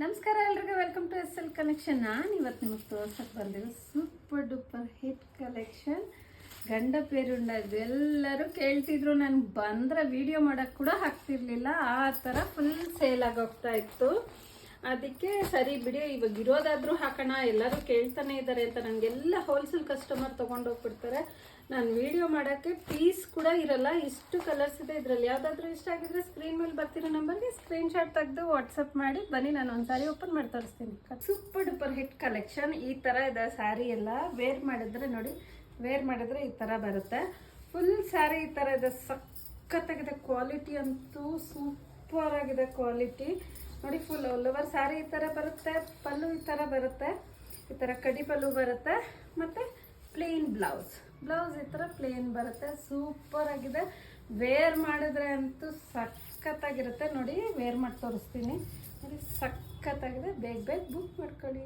ನಮಸ್ಕಾರ ಎಲ್ರಿಗೂ, welcome to SL collection. ನಾನು ಇವತ್ತು ನಿಮಗೆ ತೋರ್ಸಕ್ಕೆ ಬಂದಿರೋ ಸೂಪರ್ ಡೂಪರ್ ಹಿಟ್ ಕಲೆಕ್ಷನ್ ಗಂಡ ಪೇರುಂಡ. ಎಲ್ಲರೂ ಕೇಳ್ತಿದ್ರು, ನನಗೆ ಬಂದರೆ ವಿಡಿಯೋ ಮಾಡೋಕ್ಕೆ ಕೂಡ ಆಗ್ತಿರ್ಲಿಲ್ಲ, ಆ ಥರ ಫುಲ್ ಸೇಲ್ ಆಗೋಗ್ತಾ ಇತ್ತು. ಅದಕ್ಕೆ ಸರಿ ಬಿಡಿ, ಇವಾಗ ಇರೋದಾದರೂ ಹಾಕೋಣ, ಎಲ್ಲರೂ ಕೇಳ್ತಾನೆ ಇದ್ದಾರೆ ಅಂತ ನನಗೆಲ್ಲ ಹೋಲ್ಸೇಲ್ ಕಸ್ಟಮರ್ ತೊಗೊಂಡು ಹೋಗ್ಬಿಡ್ತಾರೆ. ನಾನು ವಿಡಿಯೋ ಮಾಡೋಕ್ಕೆ ಪೀಸ್ ಕೂಡ ಇರಲ್ಲ, ಇಷ್ಟು ಕಲರ್ಸ್ ಇದೆ ಇದರಲ್ಲಿ. ಯಾವುದಾದ್ರೂ ಇಷ್ಟ ಆಗಿದ್ರೆ ಸ್ಕ್ರೀನ್ ಮೇಲೆ ಬರ್ತಿರೋ ನಂಬರ್ಗೆ ಸ್ಕ್ರೀನ್ಶಾಟ್ ತೆಗೆದು ವಾಟ್ಸಪ್ ಮಾಡಿ ಬನ್ನಿ, ನಾನು ಒಂದು ಸ್ಯಾರಿ ಓಪನ್ ಮಾಡಿ ತೋರಿಸ್ತೀನಿ. Super duper hit collection. ಈ ಥರ ಇದೆ ಸ್ಯಾರಿ ಎಲ್ಲ. ವೇರ್ ಮಾಡಿದ್ರೆ ನೋಡಿ, ವೇರ್ ಮಾಡಿದ್ರೆ ಈ ಥರ ಬರುತ್ತೆ. ಫುಲ್ ಸ್ಯಾರಿ ಈ ಥರ ಇದೆ, ಸಖತ್ತಾಗಿದೆ. ಕ್ವಾಲಿಟಿ ಅಂತೂ ಸೂಪರ್ ಆಗಿದೆ ಕ್ವಾಲಿಟಿ ನೋಡಿ. ಫುಲ್ ಆಲ್ ಓವರ್ ಸ್ಯಾರಿ ಈ ಥರ ಬರುತ್ತೆ. ಪಲ್ಲು ಈ ಥರ ಬರುತ್ತೆ, ಈ ಥರ ಕಡಿ ಪಲ್ಲು ಬರುತ್ತೆ. ಮತ್ತು ಪ್ಲೇನ್ ಬ್ಲೌಸ್ ಈ ಥರ ಪ್ಲೇನ್ ಬರುತ್ತೆ. ಸೂಪರ್ ಆಗಿದೆ. ವೇರ್ ಮಾಡಿದ್ರೆ ಅಂತೂ ಸಖತ್ತಾಗಿರುತ್ತೆ ನೋಡಿ. ವೇರ್ ಮಾಡಿ ತೋರಿಸ್ತೀನಿ ನೋಡಿ, ಸಖತ್ತಾಗಿದೆ. ಬೇಗ ಬುಕ್ ಮಾಡ್ಕೊಳ್ಳಿ.